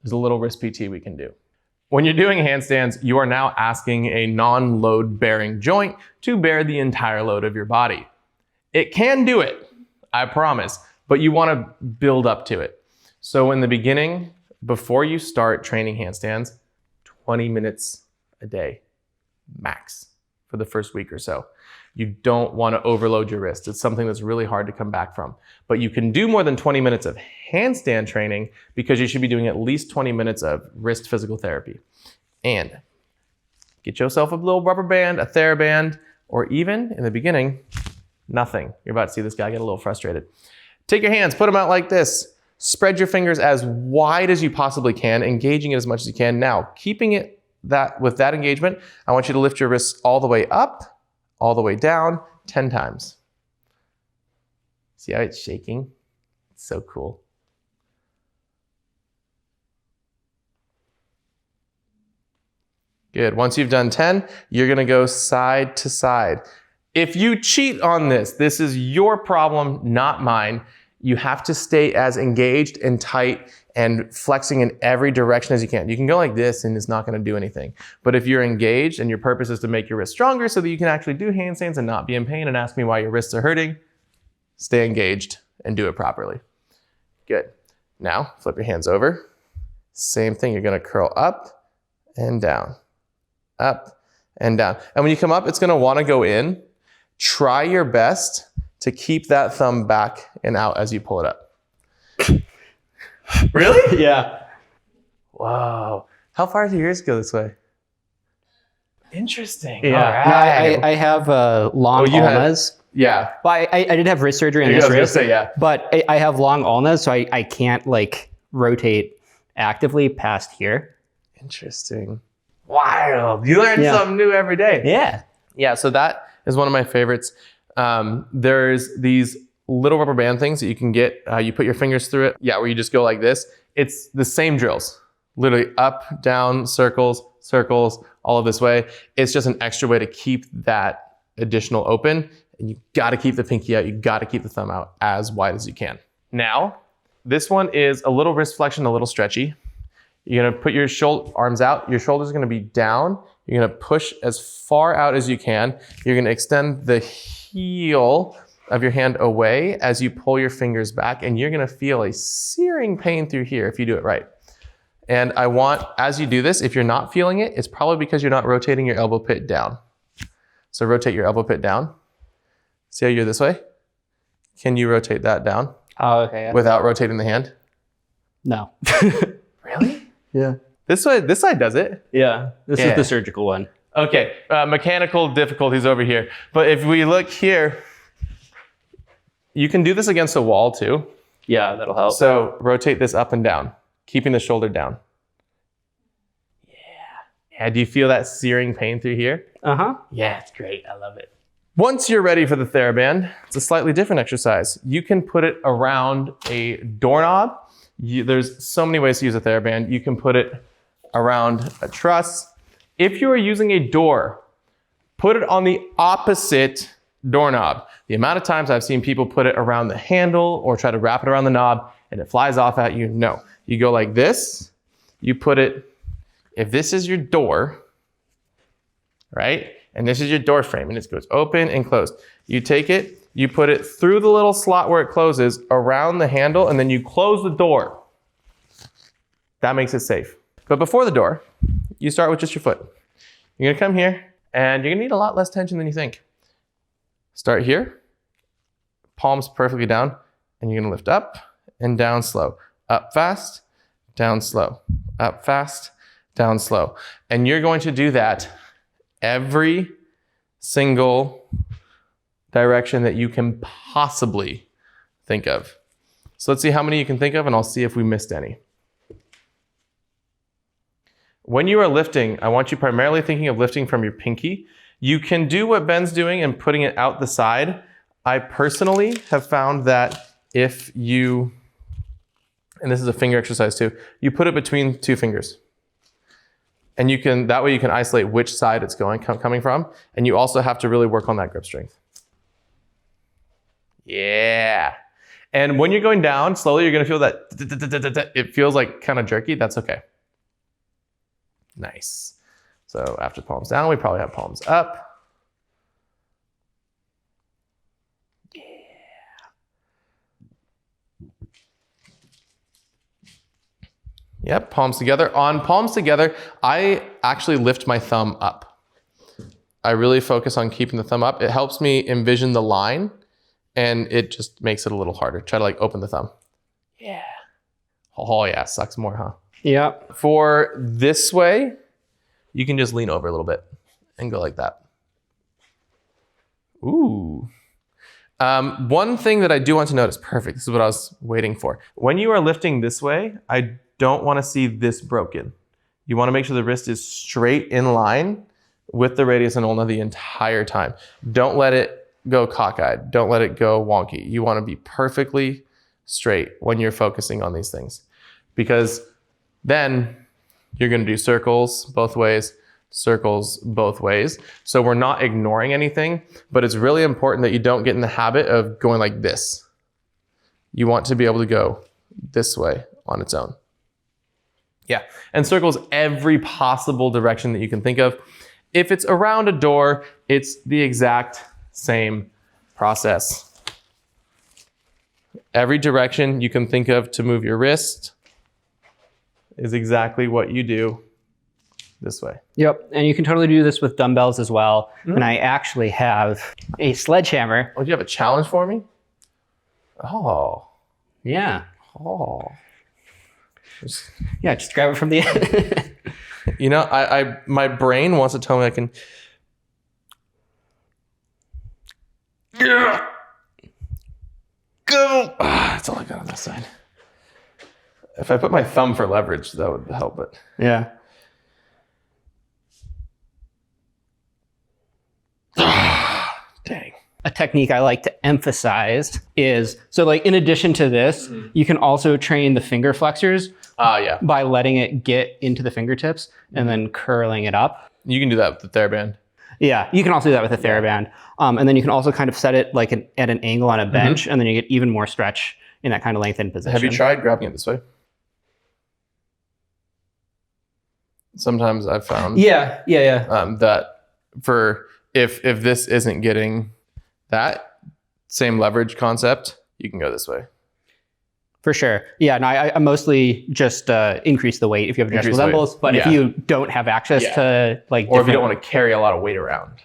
Speaker 1: there's a little wrist PT we can do. When you're doing handstands, you are now asking a non-load bearing joint to bear the entire load of your body. It can do it, I promise, but you wanna build up to it. So in the beginning, before you start training handstands, 20 minutes a day, max, for the first week or so. You don't want to overload your wrist. It's something that's really hard to come back from. But you can do more than 20 minutes of handstand training because you should be doing at least 20 minutes of wrist physical therapy. And get yourself a little rubber band, a TheraBand, or even in the beginning, nothing. You're about to see this guy get a little frustrated. Take your hands, put them out like this. Spread your fingers as wide as you possibly can, engaging it as much as you can. Now, keeping it with that engagement, I want you to lift your wrists all the way up, all the way down, 10 times. See how it's shaking? It's so cool. Good. Once you've done 10, you're gonna go side to side. If you cheat on this is your problem, not mine. You have to stay as engaged and tight and flexing in every direction as you can. You can go like this and it's not gonna do anything. But if you're engaged and your purpose is to make your wrist stronger so that you can actually do handstands and not be in pain and ask me why your wrists are hurting, stay engaged and do it properly. Good. Now, flip your hands over. Same thing, you're gonna curl up and down, up and down. And when you come up, it's gonna wanna go in. Try your best to keep that thumb back and out as you pull it up. Really?
Speaker 2: Yeah.
Speaker 1: Wow. How far do yours go this way? Interesting.
Speaker 2: Yeah.
Speaker 1: Right.
Speaker 2: No, I have long ulnas.
Speaker 1: Yeah.
Speaker 2: Well, I did have wrist surgery on
Speaker 1: I
Speaker 2: this
Speaker 1: was gonna
Speaker 2: wrist.
Speaker 1: say, yeah.
Speaker 2: But I have long ulnas, so I can't like rotate actively past here.
Speaker 1: Interesting. Wild. You learn something new every day.
Speaker 2: Yeah.
Speaker 1: Yeah, so that is one of my favorites. There's these little rubber band things that you can get. You put your fingers through it. Yeah, where you just go like this. It's the same drills. Literally up, down, circles, circles, all of this way. It's just an extra way to keep that additional open. And you gotta keep the pinky out. You gotta keep the thumb out as wide as you can. Now, this one is a little wrist flexion, a little stretchy. You're gonna put your arms out. Your shoulders are gonna be down. You're gonna push as far out as you can. You're gonna extend the heel of your hand away as you pull your fingers back, and you're gonna feel a searing pain through here if you do it right. And I want, as you do this, if you're not feeling it, it's probably because you're not rotating your elbow pit down. So rotate your elbow pit down. See how you're this way? Can you rotate that down?
Speaker 2: Oh, okay. Yeah.
Speaker 1: Without rotating the hand?
Speaker 2: No.
Speaker 1: Really?
Speaker 2: Yeah.
Speaker 1: This side does it.
Speaker 2: Yeah. This is the surgical one.
Speaker 1: Okay, mechanical difficulties over here. But if we look here, you can do this against a wall too.
Speaker 2: Yeah, that'll help.
Speaker 1: So rotate this up and down, keeping the shoulder down. Yeah. Do you feel that searing pain through here?
Speaker 2: Uh-huh.
Speaker 1: Yeah, it's great. I love it. Once you're ready for the TheraBand, it's a slightly different exercise. You can put it around a doorknob. There's so many ways to use a TheraBand. You can put it around a truss. If you are using a door, put it on the opposite doorknob. The amount of times I've seen people put it around the handle or try to wrap it around the knob and it flies off at you, no. You go like this, you put it, if this is your door, right? And this is your door frame and it goes open and closed. You take it, you put it through the little slot where it closes around the handle and then you close the door. That makes it safe. But before the door, you start with just your foot. You're gonna come here and you're gonna need a lot less tension than you think. Start here, palms perfectly down, and you're gonna lift up and down slow. Up fast, down slow. Up fast, down slow. And you're going to do that every single direction that you can possibly think of. So let's see how many you can think of and I'll see if we missed any. When you are lifting, I want you primarily thinking of lifting from your pinky. You can do what Ben's doing and putting it out the side. I personally have found that if you, and this is a finger exercise too, you put it between two fingers. And you can, that way you can isolate which side it's coming from. And you also have to really work on that grip strength. Yeah. And when you're going down slowly, you're gonna feel that, it feels like kind of jerky, that's okay. Nice. So after palms down, we probably have palms up. Yeah. Yep, palms together. On palms together, I actually lift my thumb up. I really focus on keeping the thumb up. It helps me envision the line and it just makes it a little harder. Try to like open the thumb. Yeah. Oh yeah, sucks more, huh?
Speaker 2: Yep.
Speaker 1: For this way, you can just lean over a little bit and go like that. Ooh. One thing that I do want to notice, perfect, this is what I was waiting for. When you are lifting this way, I don't want to see this broken. You want to make sure the wrist is straight in line with the radius and ulna the entire time. Don't let it go cockeyed. Don't let it go wonky. You want to be perfectly straight when you're focusing on these things, because then you're going to do circles both ways, circles both ways. So we're not ignoring anything, but it's really important that you don't get in the habit of going like this. You want to be able to go this way on its own. Yeah, and circles every possible direction that you can think of. If it's around a door, it's the exact same process. Every direction you can think of to move your wrist is exactly what you do this way.
Speaker 2: Yep, and you can totally do this with dumbbells as well. Mm-hmm. And I actually have a sledgehammer.
Speaker 1: Oh, do you have a challenge for me? Oh.
Speaker 2: Yeah.
Speaker 1: Oh.
Speaker 2: Yeah, just grab it from the end.
Speaker 1: You know, my brain wants to tell me I can. Yeah. Go. That's all I got on this side. If I put my thumb for leverage, that would help it.
Speaker 2: Yeah.
Speaker 1: Dang.
Speaker 2: A technique I like to emphasize is, so like in addition to this, you can also train the finger flexors by letting it get into the fingertips and then curling it up.
Speaker 1: You can do that with the TheraBand.
Speaker 2: Yeah, you can also do that with a TheraBand. And then you can also kind of set it like at an angle on a bench, and then you get even more stretch in that kind of lengthened position.
Speaker 1: Have you tried grabbing it this way? Sometimes I've found that for if this isn't getting that same leverage concept, you can go this way.
Speaker 2: For sure. Yeah, no, I mostly just increase the weight if you have adjustable dumbbells, but if you don't have access to like,
Speaker 1: or if you don't want to carry a lot of weight around.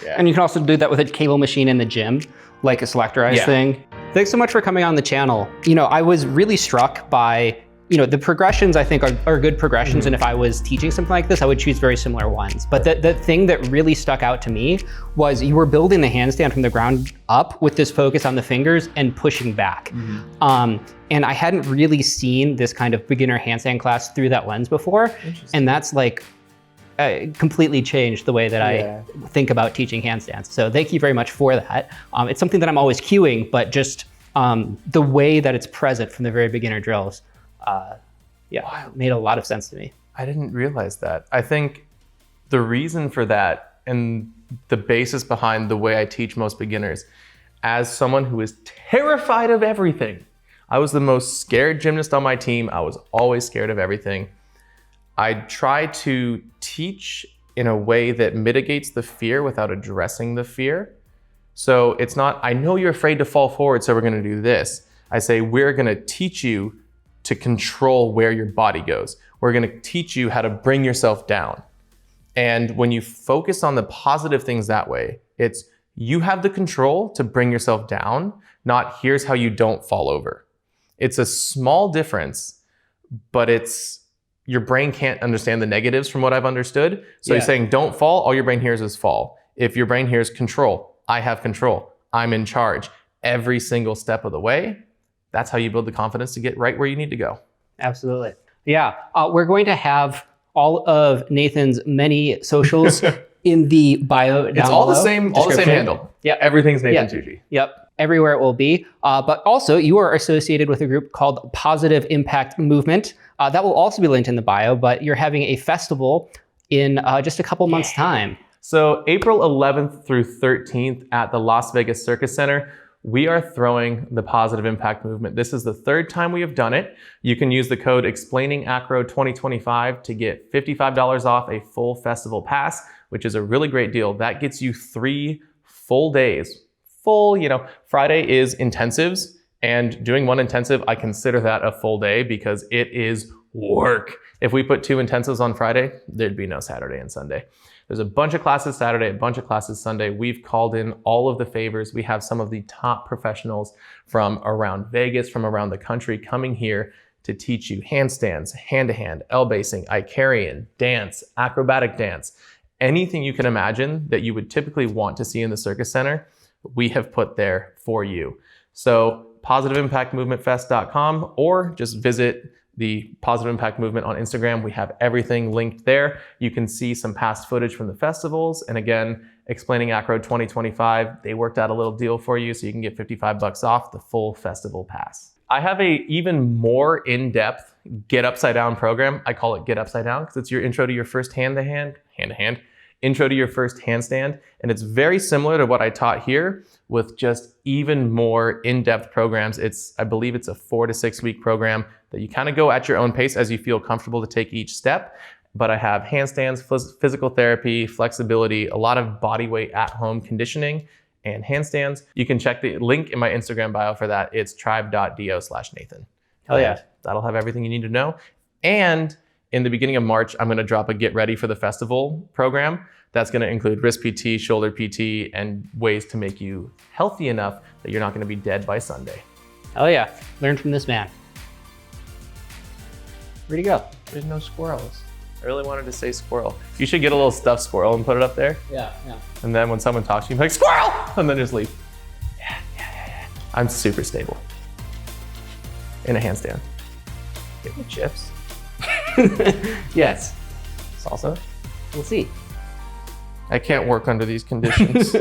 Speaker 1: Yeah.
Speaker 2: And you can also do that with a cable machine in the gym, like a selectorized thing. Thanks so much for coming on the channel. You know, I was really struck by, you know, the progressions I think are good progressions. And if I was teaching something like this, I would choose very similar ones. But the thing that really stuck out to me was you were building the handstand from the ground up with this focus on the fingers and pushing back. And I hadn't really seen this kind of beginner handstand class through that lens before. And that's like completely changed the way that I think about teaching handstands. So thank you very much for that. It's something that I'm always cueing, but just the way that it's present from the very beginner drills, it made a lot of sense to me.
Speaker 1: I didn't realize that. I think the reason for that and the basis behind the way I teach most beginners, as someone who is terrified of everything, I was the most scared gymnast on my team. I was always scared of everything. I try to teach in a way that mitigates the fear without addressing the fear. So it's not, I know you're afraid to fall forward, so we're gonna do this. I say, we're gonna teach you to control where your body goes. We're gonna teach you how to bring yourself down. And when you focus on the positive things that way, it's you have the control to bring yourself down, not here's how you don't fall over. It's a small difference, but it's your brain can't understand the negatives from what I've understood. So you're saying don't fall, all your brain hears is fall. If your brain hears control, I have control, I'm in charge every single step of the way, that's how you build the confidence to get right where you need to go.
Speaker 2: Absolutely. Yeah, we're going to have all of Nathan's many socials in the bio down below.
Speaker 1: It's all the same handle.
Speaker 2: Yeah,
Speaker 1: everything's Nathan Tsuji.
Speaker 2: Yep, everywhere it will be. But also, you are associated with a group called Positive Impact Movement. That will also be linked in the bio, but you're having a festival in just a couple months' time.
Speaker 1: So April 11th through 13th at the Las Vegas Circus Center, we are throwing the Positive Impact Movement. This is the third time we have done it. You can use the code EXPLAININGACRO2025 to get $55 off a full festival pass, which is a really great deal. That gets you 3 full days. Friday is intensives, and doing one intensive, I consider that a full day because it is work. If we put 2 intensives on Friday, there'd be no Saturday and Sunday. There's a bunch of classes Saturday, a bunch of classes Sunday. We've called in all of the favors. We have some of the top professionals from around Vegas, from around the country coming here to teach you handstands, hand-to-hand, L-basing, Icarian, dance, acrobatic dance, anything you can imagine that you would typically want to see in the Circus Center, we have put there for you. So positiveimpactmovementfest.com or just visit the Positive Impact Movement on Instagram. We have everything linked there. You can see some past footage from the festivals. And again, Explaining Acro 2025, they worked out a little deal for you so you can get $55 off the full festival pass. I have a even more in-depth Get Upside Down program. I call it Get Upside Down because it's your intro to your first hand-to-hand, intro to your first handstand. And it's very similar to what I taught here with just even more in-depth programs. I believe it's a 4 to 6 week program that you kind of go at your own pace as you feel comfortable to take each step. But I have handstands, physical therapy, flexibility, a lot of body weight at home conditioning and handstands. You can check the link in my Instagram bio for that. It's tribe.do/Nathan.
Speaker 2: Hell yeah.
Speaker 1: That'll have everything you need to know. And in the beginning of March, I'm gonna drop a Get Ready for the Festival program. That's gonna include wrist PT, shoulder PT, and ways to make you healthy enough that you're not gonna be dead by Sunday.
Speaker 2: Hell yeah, learn from this man. Where'd he go?
Speaker 1: There's no squirrels. I really wanted to say squirrel. You should get a little stuffed squirrel and put it up there.
Speaker 2: Yeah.
Speaker 1: And then when someone talks to you, be like, squirrel! And then just leave. Yeah. I'm super stable. In a handstand. Give me chips.
Speaker 2: Yes.
Speaker 1: Salsa?
Speaker 2: We'll see.
Speaker 1: I can't work under these conditions.